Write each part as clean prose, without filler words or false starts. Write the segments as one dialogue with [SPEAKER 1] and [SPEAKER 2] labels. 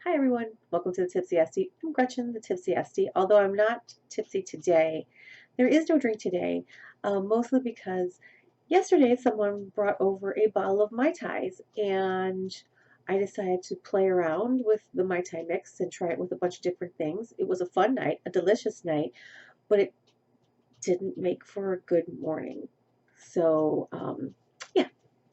[SPEAKER 1] Hi everyone, welcome to the Tipsy Esty. I'm Gretchen, the Tipsy Esty. Although I'm not tipsy today, there is no drink today, mostly because yesterday someone brought over a bottle of Mai Tais and I decided to play around with the Mai Tai mix and try it with a bunch of different things. It was a fun night, a delicious night, but it didn't make for a good morning. So, yeah,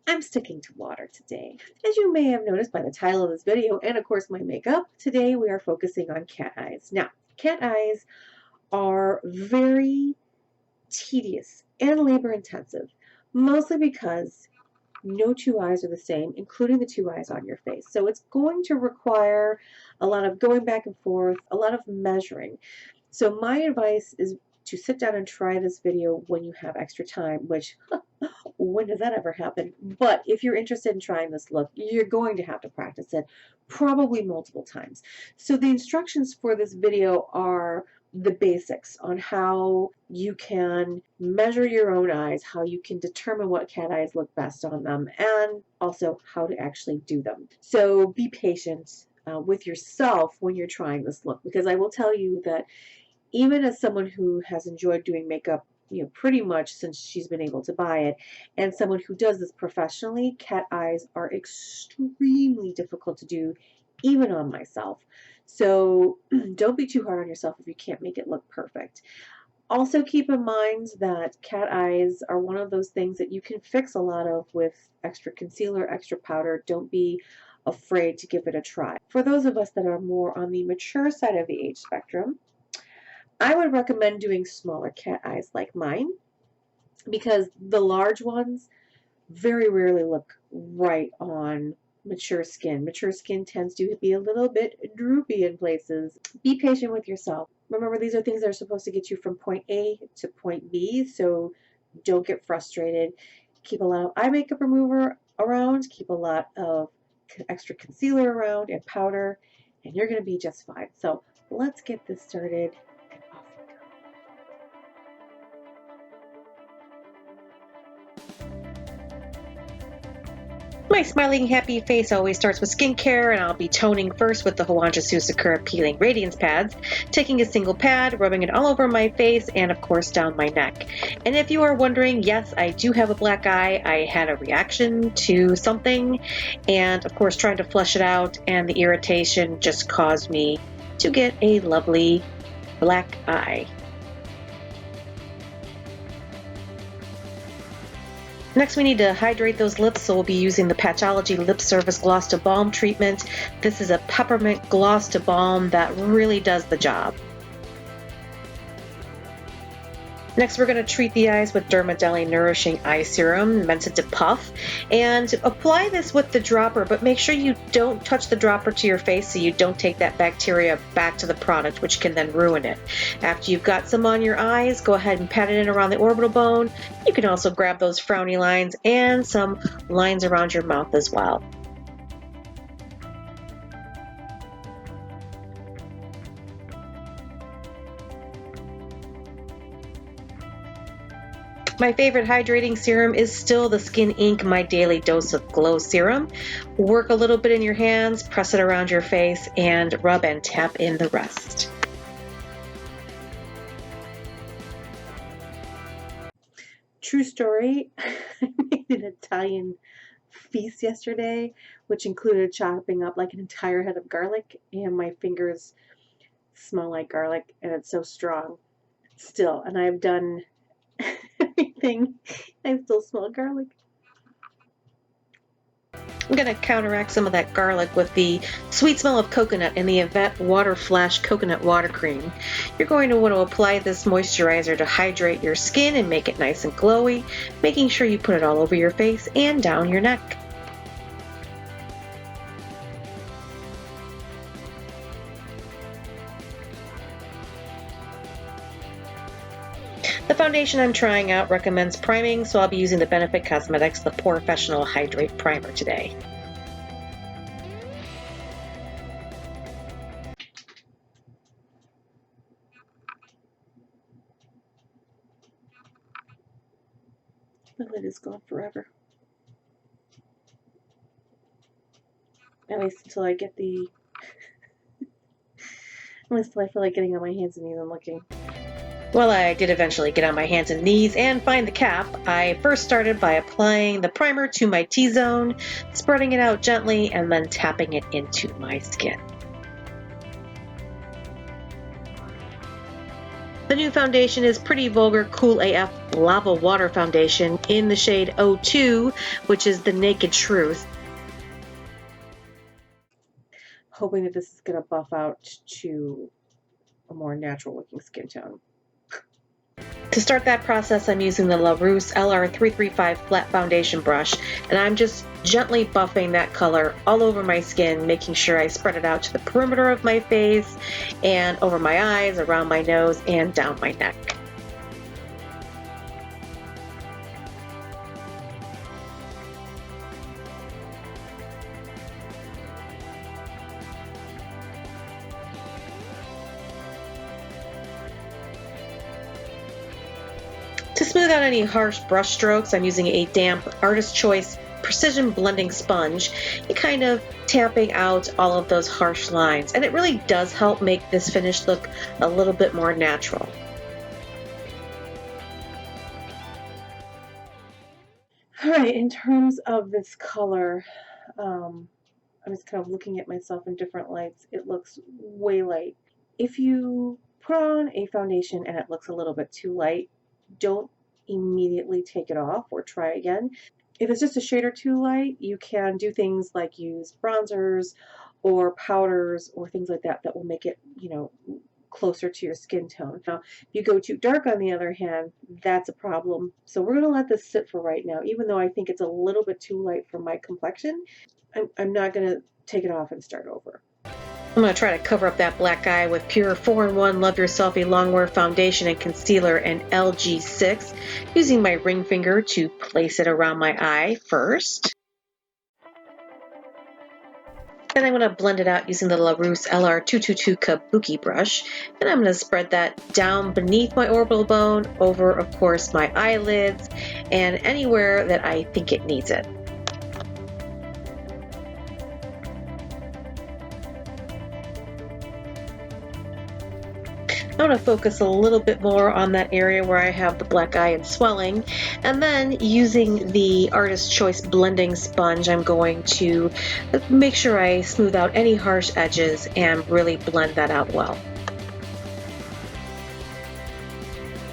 [SPEAKER 1] I'm sticking to water today. As you may have noticed by the title of this video and of course my makeup, today we are focusing on cat eyes. Now, cat eyes are very tedious and labor intensive, mostly because no two eyes are the same, including the two eyes on your face. So it's going to require a lot of going back and forth, a lot of measuring. So my advice is to sit down and try this video when you have extra time, which when does that ever happen? But if you're interested in trying this look, you're going to have to practice it probably multiple times. So the instructions for this video are the basics on how you can measure your own eyes, how you can determine what cat eyes look best on them, and also how to actually do them. So be patient with yourself when you're trying this look, because I will tell you that even as someone who has enjoyed doing makeup, pretty much since she's been able to buy it, and someone who does this professionally, cat eyes are extremely difficult to do, even on myself. So don't be too hard on yourself if you can't make it look perfect. Also keep in mind that cat eyes are one of those things that you can fix a lot of with extra concealer, extra powder. Don't be afraid to give it a try. For those of us that are more on the mature side of the age spectrum, I would recommend doing smaller cat eyes like mine, because the large ones very rarely look right on mature skin. Mature skin tends to be a little bit droopy in places. Be patient with yourself. Remember, these are things that are supposed to get you from point A to point B, so don't get frustrated. Keep a lot of eye makeup remover around, keep a lot of extra concealer around and powder, and you're going to be just fine. So let's get this started. My smiling, happy face always starts with skincare, and I'll be toning first with the Huangjisoo Sakura Peeling Radiance Pads, taking a single pad, rubbing it all over my face, and of course down my neck. And if you are wondering, yes, I do have a black eye. I had a reaction to something, and of course trying to flush it out, and the irritation just caused me to get a lovely black eye. Next, we need to hydrate those lips, so we'll be using the Patchology Lip Service Gloss-to-Balm treatment. This is a peppermint gloss-to-balm that really does the job. Next, we're going to treat the eyes with Dermadeli Nourishing Eye Serum, meant to depuff, and apply this with the dropper, but make sure you don't touch the dropper to your face so you don't take that bacteria back to the product, which can then ruin it. After you've got some on your eyes, go ahead and pat it in around the orbital bone. You can also grab those frowny lines and some lines around your mouth as well. My favorite hydrating serum is still the Skin Inc. My Daily Dose of Glow Serum. Work a little bit in your hands, press it around your face, and rub and tap in the rest. True story, I made an Italian feast yesterday, which included chopping up like an entire head of garlic, and my fingers smell like garlic, and it's so strong still. And I've done everything. I still smell garlic. I'm going to counteract some of that garlic with the sweet smell of coconut in the Avette Water Flash Coconut Water Cream. You're going to want to apply this moisturizer to hydrate your skin and make it nice and glowy, making sure you put it all over your face and down your neck. The foundation I'm trying out recommends priming, so I'll be using the Benefit Cosmetics the POREfessional Hydrate Primer today. The lid is gone forever. At least until I get the Still, I feel like getting on my hands and knees and looking.
[SPEAKER 2] Well, I did eventually get on my hands and knees and find the cap. I first started by applying the primer to my T-zone, spreading it out gently, and then tapping it into my skin. The new foundation is Pretty Vulgar Cool AF Lava Water Foundation in the shade 02, which is the Naked Truth.
[SPEAKER 1] Hoping that this is going to buff out to a more natural looking skin tone.
[SPEAKER 2] To start that process, I'm using the LaRuce LR335 flat foundation brush, and I'm just gently buffing that color all over my skin, making sure I spread it out to the perimeter of my face and over my eyes, around my nose, and down my neck. To smooth out any harsh brush strokes, I'm using a damp Artist Choice Precision Blending Sponge and kind of tamping out all of those harsh lines. And it really does help make this finish look a little bit more natural.
[SPEAKER 1] All right, in terms of this color, I'm just kind of looking at myself in different lights. It looks way light. If you put on a foundation and it looks a little bit too light, don't immediately take it off or try again. If it's just a shade or too light, you can do things like use bronzers or powders or things like that that will make it, closer to your skin tone. Now, if you go too dark, on the other hand, that's a problem. So we're going to let this sit for right now. Even though I think it's a little bit too light for my complexion, I'm not going to take it off and start over.
[SPEAKER 2] I'm going to try to cover up that black eye with Pure 4-in-1 Love Your Selfie Longwear Foundation and Concealer in LG6, using my ring finger to place it around my eye first. Then I'm going to blend it out using the LaRuce LR222 Kabuki brush, and I'm going to spread that down beneath my orbital bone, over, of course, my eyelids, and anywhere that I think it needs it. I want to focus a little bit more on that area where I have the black eye and swelling, and then using the Artist Choice blending sponge, I'm going to make sure I smooth out any harsh edges and really blend that out well.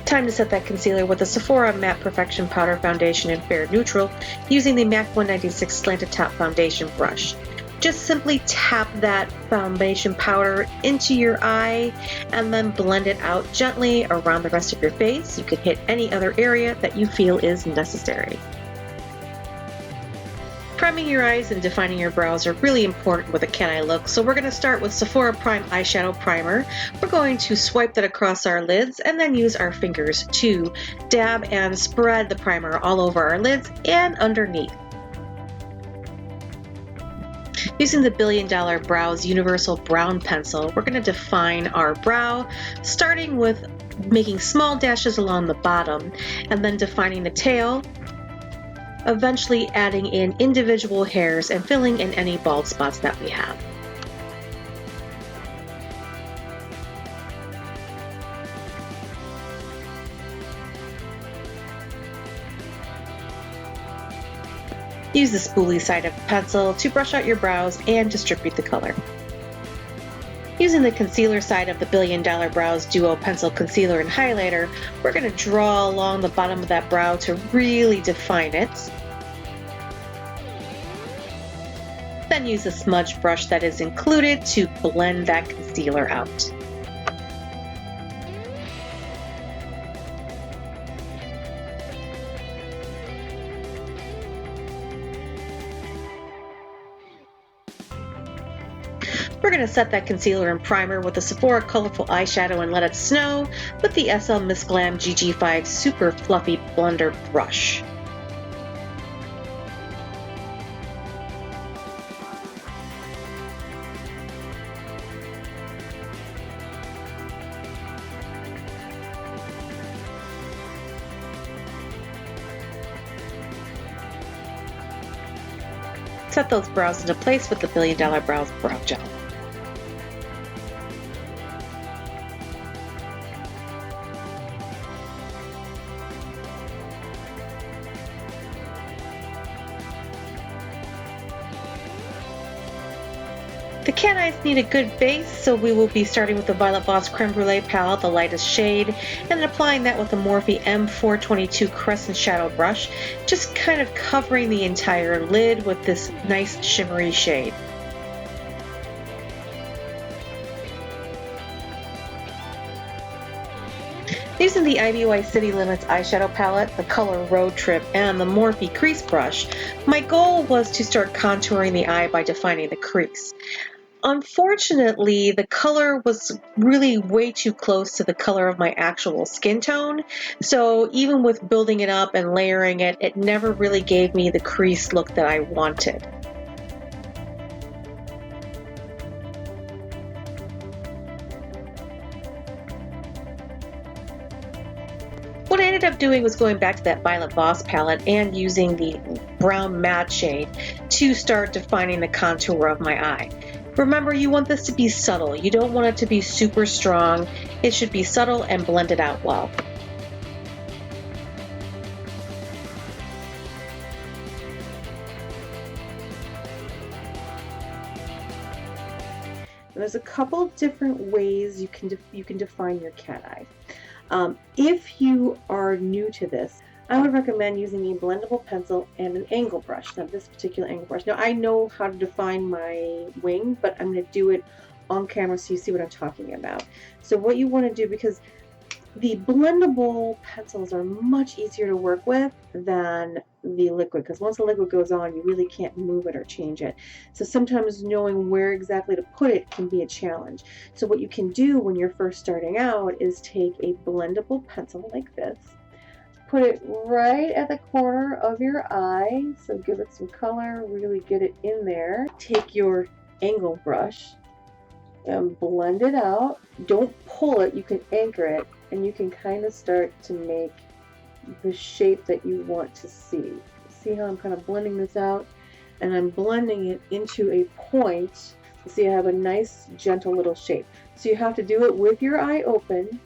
[SPEAKER 2] Time to set that concealer with the Sephora Matte Perfection Powder Foundation in Fair Neutral, using the MAC 196 Slanted Top Foundation brush. Just simply tap that foundation powder into your eye and then blend it out gently around the rest of your face. You can hit any other area that you feel is necessary. Priming your eyes and defining your brows are really important with a can eye look, so we're going to start with Sephora Prime Eyeshadow Primer. We're going to swipe that across our lids and then use our fingers to dab and spread the primer all over our lids and underneath. Using the $1 Billion Brows Universal Brown Pencil, we're going to define our brow, starting with making small dashes along the bottom and then defining the tail, eventually adding in individual hairs and filling in any bald spots that we have. Use the spoolie side of the pencil to brush out your brows and distribute the color. Using the concealer side of the $1 Billion Brows Duo Pencil Concealer and Highlighter, we're going to draw along the bottom of that brow to really define it. Then use a smudge brush that is included to blend that concealer out. We're going to set that concealer and primer with the Sephora Colorful Eyeshadow and Let It Snow with the SL Miss Glam GG5 Super Fluffy Blender Brush. Set those brows into place with the $1 Billion Brows Brow Gel. The cat eyes need a good base, so we will be starting with the Violet Voss Creme Brulee palette, the lightest shade, and then applying that with the Morphe M422 Crescent Shadow Brush, just kind of covering the entire lid with this nice shimmery shade. Using the IBY City Limits eyeshadow palette, the color Road Trip, and the Morphe crease brush, my goal was to start contouring the eye by defining the crease. Unfortunately, the color was really way too close to the color of my actual skin tone, so even with building it up and layering it, it never really gave me the crease look that I wanted. What I ended up doing was going back to that Violet Voss palette and using the brown matte shade to start defining the contour of my eye. Remember, you want this to be subtle. You don't want it to be super strong. It should be subtle and blended out well.
[SPEAKER 1] There's a couple different ways you can define your cat eye. If you are new to this, I would recommend using a blendable pencil and an angle brush. Now, this particular angle brush. Now, I know how to define my wing, but I'm going to do it on camera so you see what I'm talking about. So what you want to do, because the blendable pencils are much easier to work with than the liquid, because once the liquid goes on, you really can't move it or change it. So sometimes knowing where exactly to put it can be a challenge. So what you can do when you're first starting out is take a blendable pencil like this, put it right at the corner of your eye, so give it some color, really get it in there. Take your angle brush and blend it out. Don't pull it, you can anchor it, and you can kind of start to make the shape that you want to see. See how I'm kind of blending this out? And I'm blending it into a point. See, I have a nice, gentle little shape. So you have to do it with your eye open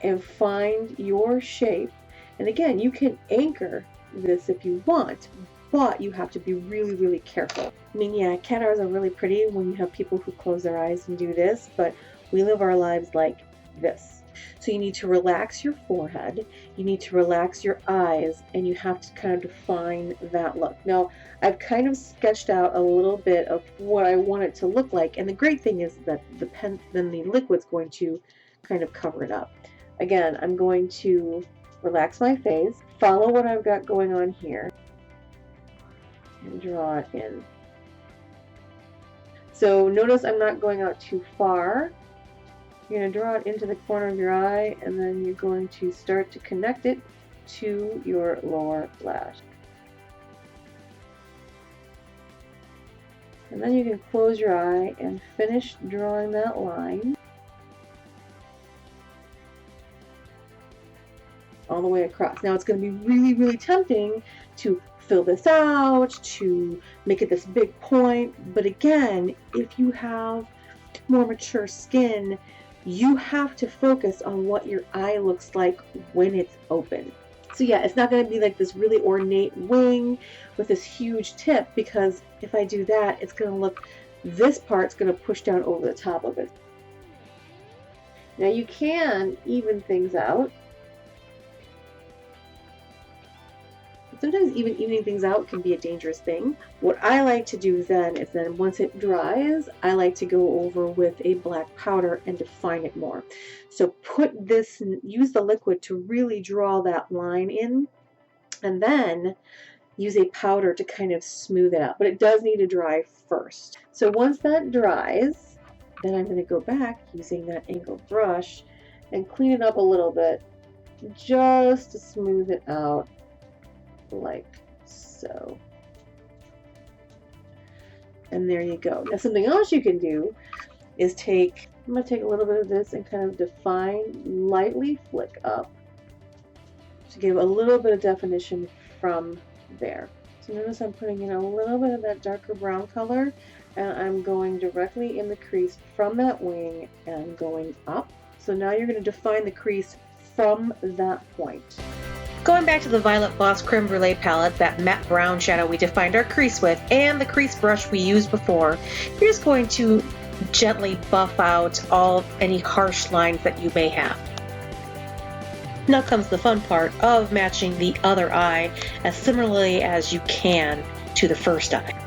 [SPEAKER 1] and find your shape. And again, you can anchor this if you want, but you have to be really, really careful. I mean, yeah, cat eyes are really pretty when you have people who close their eyes and do this, but we live our lives like this. So you need to relax your forehead, you need to relax your eyes, and you have to kind of define that look. Now, I've kind of sketched out a little bit of what I want it to look like, and the great thing is that the liquid's going to kind of cover it up. Again, I'm going to relax my face, follow what I've got going on here, and draw it in. So notice I'm not going out too far. You're going to draw it into the corner of your eye, and then you're going to start to connect it to your lower lash. And then you can close your eye and finish drawing that line all the way across. Now it's going to be really, really tempting to fill this out, to make it this big point, but again, if you have more mature skin, you have to focus on what your eye looks like when it's open. So yeah, it's not going to be like this really ornate wing with this huge tip, because if I do that, it's going to look, this part's going to push down over the top of it. Now you can even things out. Sometimes even evening things out can be a dangerous thing. What I like to do then is once it dries, I like to go over with a black powder and define it more. So use the liquid to really draw that line in, and then use a powder to kind of smooth it out. But it does need to dry first. So once that dries, then I'm going to go back using that angled brush and clean it up a little bit just to smooth it out. Like so. And there you go. Now something else you can do is I'm going to take a little bit of this and kind of define, lightly flick up to give a little bit of definition from there. So notice I'm putting in a little bit of that darker brown color, and I'm going directly in the crease from that wing and going up. So now you're going to define the crease from that point.
[SPEAKER 2] Going back to the Violet Gloss Creme Brulee palette, that matte brown shadow we defined our crease with, and the crease brush we used before, you're just going to gently buff out any harsh lines that you may have. Now comes the fun part of matching the other eye as similarly as you can to the first eye.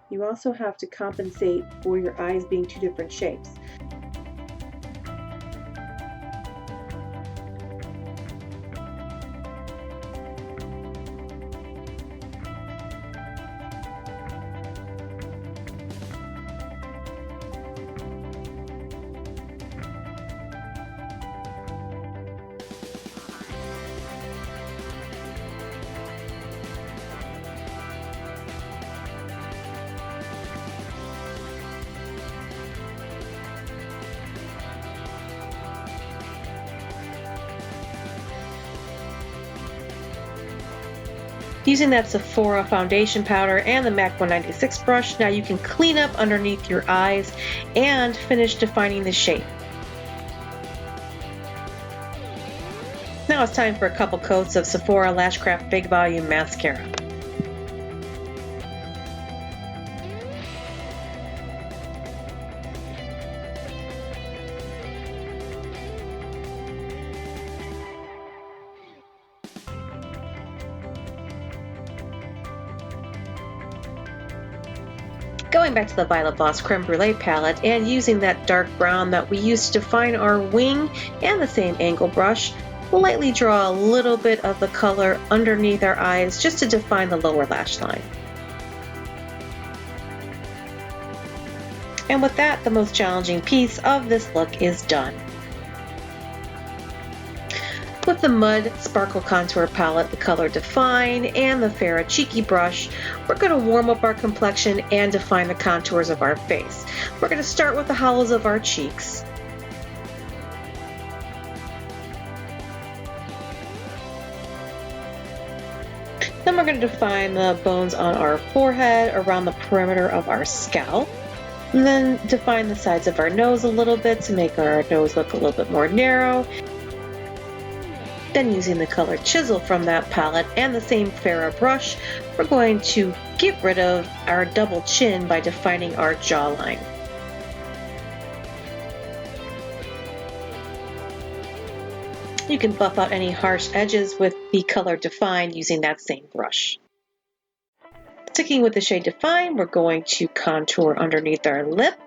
[SPEAKER 1] You also have to compensate for your eyes being two different shapes.
[SPEAKER 2] Using that Sephora foundation powder and the MAC 196 brush, now you can clean up underneath your eyes and finish defining the shape. Now it's time for a couple coats of Sephora Lashcraft Big Volume Mascara. Going back to the Violet Gloss Creme Brulee palette and using that dark brown that we used to define our wing and the same angle brush, we'll lightly draw a little bit of the color underneath our eyes just to define the lower lash line. And with that, the most challenging piece of this look is done. With the Mud Sparkle Contour Palette, the color Define, and the Farrah Cheeky brush, we're going to warm up our complexion and define the contours of our face. We're going to start with the hollows of our cheeks. Then we're going to define the bones on our forehead, around the perimeter of our scalp. And then define the sides of our nose a little bit to make our nose look a little bit more narrow. Then using the color Chisel from that palette and the same Farrah brush, we're going to get rid of our double chin by defining our jawline. You can buff out any harsh edges with the color Define using that same brush. Sticking with the shade Define, we're going to contour underneath our lip,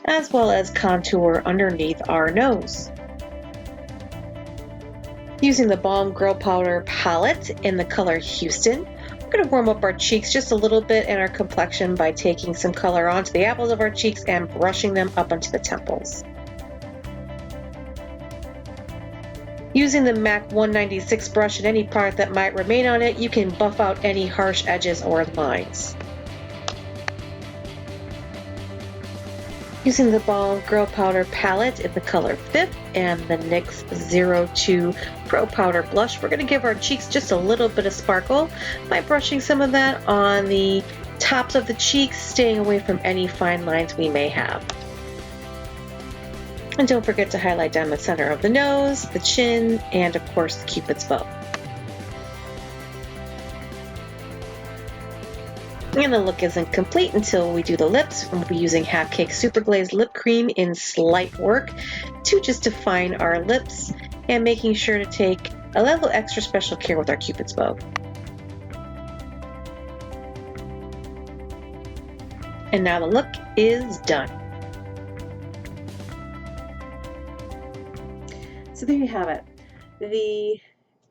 [SPEAKER 2] as well as contour underneath our nose. Using the Balm Girl Powder palette in the color Houston, we're going to warm up our cheeks just a little bit and our complexion by taking some color onto the apples of our cheeks and brushing them up onto the temples. Using the MAC 196 brush and any product that might remain on it, you can buff out any harsh edges or lines. Using the Balm Girl Powder palette in the color Fifth and the NYX 02 Pro Powder blush, we're going to give our cheeks just a little bit of sparkle by brushing some of that on the tops of the cheeks, staying away from any fine lines we may have. And don't forget to highlight down the center of the nose, the chin, and of course the Cupid's bow. And the look isn't complete until we do the lips. We'll be using Half Cake Super Glaze Lip Cream in Slight Work to just define our lips and making sure to take a little extra special care with our Cupid's bow. And now the look is done.
[SPEAKER 1] So there you have it, the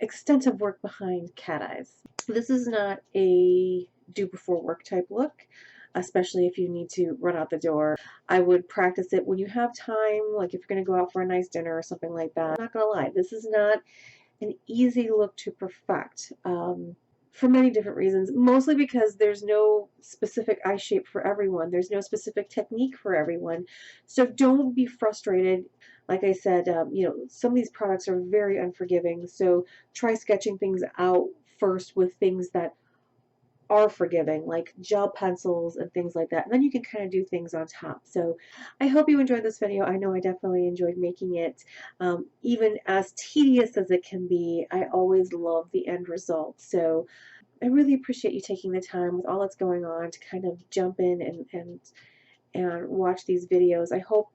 [SPEAKER 1] extensive work behind cat eyes. This is not a do before work type look, especially if you need to run out the door. I would practice it when you have time, like if you're going to go out for a nice dinner or something like that. I'm not going to lie, this is not an easy look to perfect for many different reasons, mostly because there's no specific eye shape for everyone. There's no specific technique for everyone. So don't be frustrated. Like I said, some of these products are very unforgiving, so try sketching things out first with things that are forgiving, like gel pencils and things like that. And then you can kind of do things on top. So I hope you enjoyed this video. I know I definitely enjoyed making it. Even as tedious as it can be, I always love the end result. So I really appreciate you taking the time with all that's going on to kind of jump in and watch these videos. I hope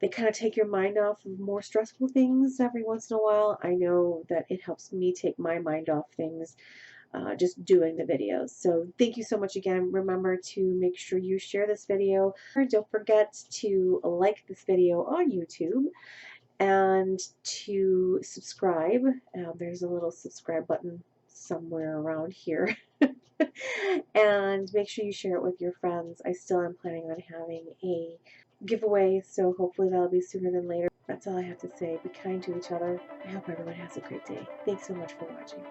[SPEAKER 1] they kind of take your mind off of more stressful things every once in a while. I know that it helps me take my mind off things just doing the videos. So thank you so much again. Remember to make sure you share this video. Don't forget to like this video on YouTube and to subscribe. There's a little subscribe button somewhere around here. And make sure you share it with your friends. I still am planning on having a giveaway, so hopefully that'll be sooner than later. That's all I have to say. Be kind to each other. I hope everyone has a great day. Thanks so much for watching.